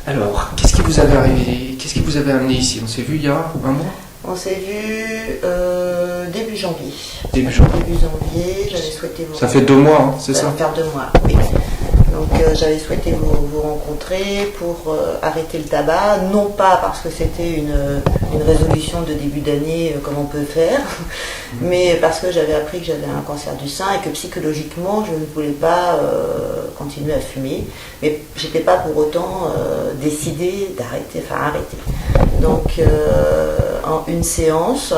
Alors, qu'est-ce qui vous avait arrivé? Qu'est-ce qui vous avait amené ici? On s'est vu il y a un mois? On s'est vu début janvier. Début janvier. Début janvier, j'avais souhaité vous... Ça fait 2 mois, hein, c'est ça? Ça va faire 2 mois, oui. Donc j'avais souhaité vous rencontrer pour arrêter le tabac, non pas parce que c'était une résolution de début d'année comme on peut faire, mais parce que j'avais appris que j'avais un cancer du sein et que psychologiquement je ne voulais pas continuer à fumer, mais j'étais pas pour autant décidée d'arrêter, enfin arrêter. Donc en une séance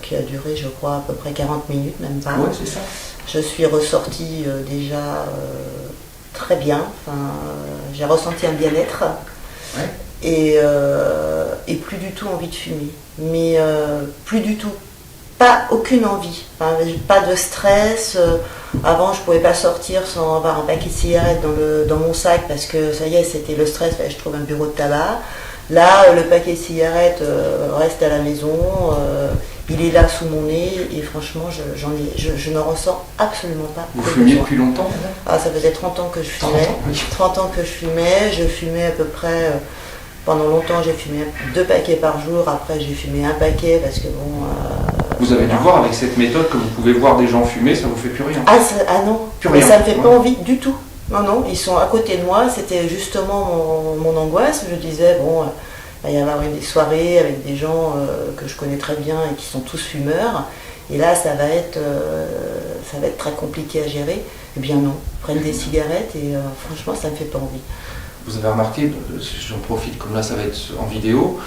qui a duré je crois à peu près 40 minutes, même pas. Ouais, c'est ça. Je suis ressortie déjà très bien, j'ai ressenti un bien-être et plus du tout envie de fumer, mais plus du tout, pas aucune envie, pas de stress. Avant je ne pouvais pas sortir sans avoir un paquet de cigarettes dans mon sac parce que ça y est, c'était le stress, je trouve un bureau de tabac. Là, le paquet de cigarettes reste à la maison, il est là sous mon nez et franchement, je ne ressens absolument pas. Vous fumiez depuis longtemps? Ah, ça faisait 30 ans que je fumais. 30 ans que je fumais à peu près, pendant longtemps j'ai fumé 2 paquets par jour, après j'ai fumé 1 paquet parce que bon... Vous avez dû voir avec cette méthode que vous pouvez voir des gens fumer, ça vous fait plus rien? Ah non, plus mais rien. Ça ne me fait pas envie du tout. Non, ils sont à côté de moi, c'était justement mon angoisse. Je disais, bon, il va y avoir des soirées avec des gens que je connais très bien et qui sont tous fumeurs. Et là, ça va être très compliqué à gérer. Eh bien non, prennent des cigarettes et franchement, ça ne me fait pas envie. Vous avez remarqué, j'en profite, comme là ça va être en vidéo,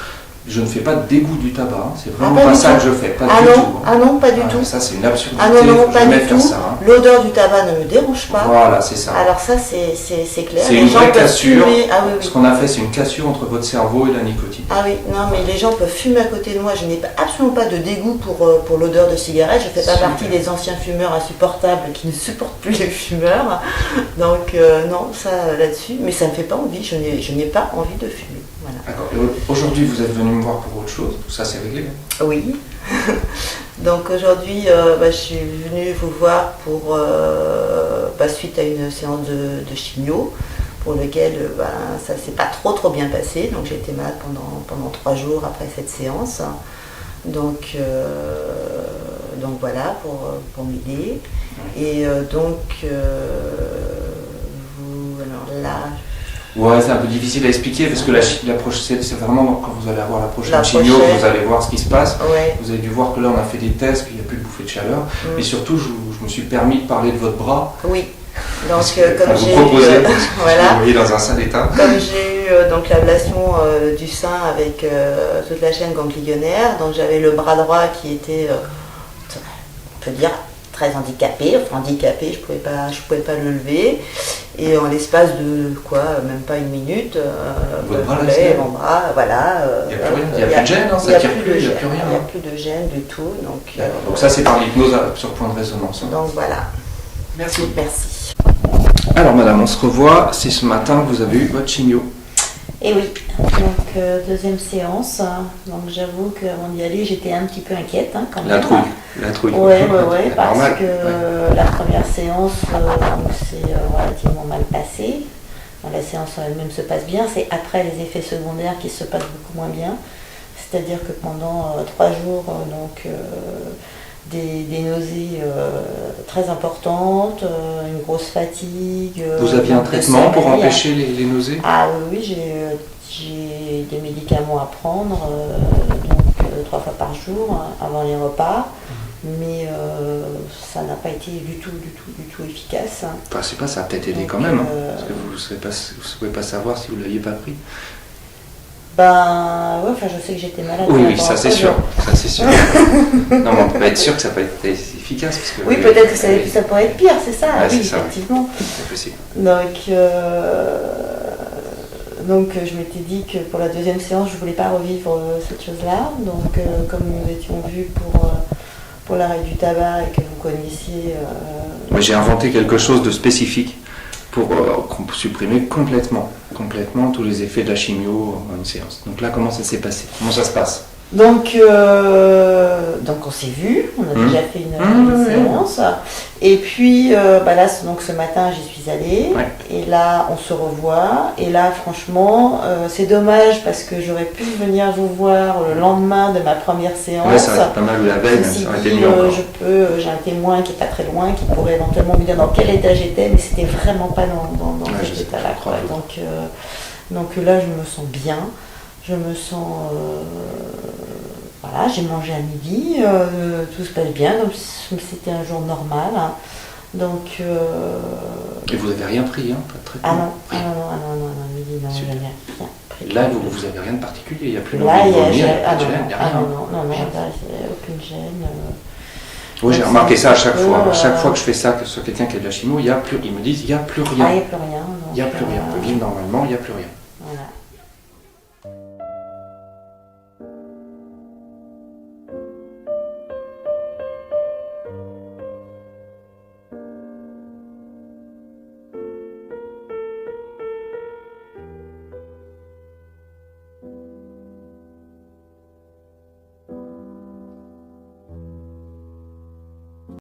je ne fais pas de dégoût du tabac, c'est vraiment pas ça que je fais, pas du tout. Ah non, pas du tout. Ça c'est une absurdité, ah non, pas du tout. Ça, hein. L'odeur du tabac ne me dérange pas. Voilà, c'est ça. Alors ça c'est clair. C'est une vraie cassure, oui. Ce qu'on a fait c'est une cassure entre votre cerveau et la nicotine. Ah oui, non mais les gens peuvent fumer à côté de moi, je n'ai absolument pas de dégoût pour l'odeur de cigarette, je ne fais pas partie des anciens fumeurs insupportables qui ne supportent plus les fumeurs, donc non, ça là-dessus, mais ça ne me fait pas envie, je n'ai pas envie de fumer. Voilà. D'accord. Aujourd'hui, vous êtes venu me voir pour autre chose, tout ça c'est réglé? Oui. Donc aujourd'hui, je suis venue vous voir pour suite à une séance de chimio, pour lequel ça ne s'est pas trop bien passé. Donc j'ai été malade pendant 3 jours après cette séance. Donc voilà, pour m'aider. Et alors là... Ouais, c'est un peu difficile à expliquer parce que c'est vraiment quand vous allez avoir la prochaine chimio, vous allez voir ce qui se passe. Ouais. Vous avez dû voir que là on a fait des tests, qu'il n'y a plus de bouffée de chaleur. Et surtout, je me suis permis de parler de votre bras. Oui. Donc comme j'ai eu, voilà, vous voyez dans un sale état. Comme j'ai eu donc l'ablation du sein avec toute la chaîne ganglionnaire, donc j'avais le bras droit qui était, on peut dire, très handicapé, je pouvais pas le lever, et en l'espace de même pas une minute, mon bras, voilà. Il n'y a plus de gêne, ça tire plus, il n'y a plus rien. Il n'y a plus de gêne du tout. Donc ça c'est par l'hypnose sur point de résonance. Donc voilà. Merci. Merci. Alors madame, on se revoit, c'est ce matin que vous avez eu votre chimio. Et oui, donc deuxième séance, donc j'avoue qu'avant d'y aller j'étais un petit peu inquiète quand même. La trouille. Ouais, parce que la première séance c'est relativement mal passé. La séance elle-même se passe bien, c'est après les effets secondaires qui se passent beaucoup moins bien. C'est-à-dire que pendant 3 jours, des nausées très importantes, une grosse fatigue. Vous aviez un traitement pour empêcher les nausées? Ah oui, j'ai des médicaments à prendre, donc 3 fois par jour avant les repas, mais ça n'a pas été du tout efficace. Enfin, c'est pas, ça a peut-être aidé quand même, parce que vous ne pouvez pas savoir si vous ne l'aviez pas pris. Je sais que j'étais malade. Oui, ça c'est sûr. Non, mais on peut pas être sûr que ça peut être efficace. Parce que, oui, peut-être que ça pourrait être pire, c'est ça, oui, effectivement. C'est possible. Donc je m'étais dit que pour la deuxième séance, je ne voulais pas revivre cette chose-là. Donc comme nous étions vus pour l'arrêt du tabac et que vous connaissiez... J'ai inventé quelque chose de spécifique pour supprimer complètement tous les effets de la chimio en une séance. Donc là, comment ça s'est passé? Comment ça se passe? Donc on s'est vu, on a déjà fait une séance. Et puis là, donc ce matin, j'y suis allée. Ouais. Et là, on se revoit. Et là, franchement, c'est dommage parce que j'aurais pu venir vous voir le lendemain de ma première séance. Ouais, ça aurait été pas mal, ou la veille, même, ça aurait été mieux. J'ai un témoin qui est pas très loin, qui pourrait éventuellement me dire dans quel état j'étais, mais c'était vraiment pas dans cet état-là. Donc là, je me sens bien. Je me sens... voilà, j'ai mangé à midi, tout se passe bien, comme si c'était un jour normal. Hein. Donc... Et vous n'avez rien pris, hein, pas de traitement? non, midi, non, j'ai rien pris. Là, vous n'avez rien de particulier, il n'y a plus d'envie de vomir, il n'y a rien. Non, là, c'est aucune gêne. Oui, j'ai remarqué ça à chaque fois. À chaque fois que je fais ça sur quelqu'un qui a de la chimio, ils me disent il n'y a plus rien. Il n'y a plus rien. Il n'y a plus rien. On peut vivre normalement, il n'y a plus rien.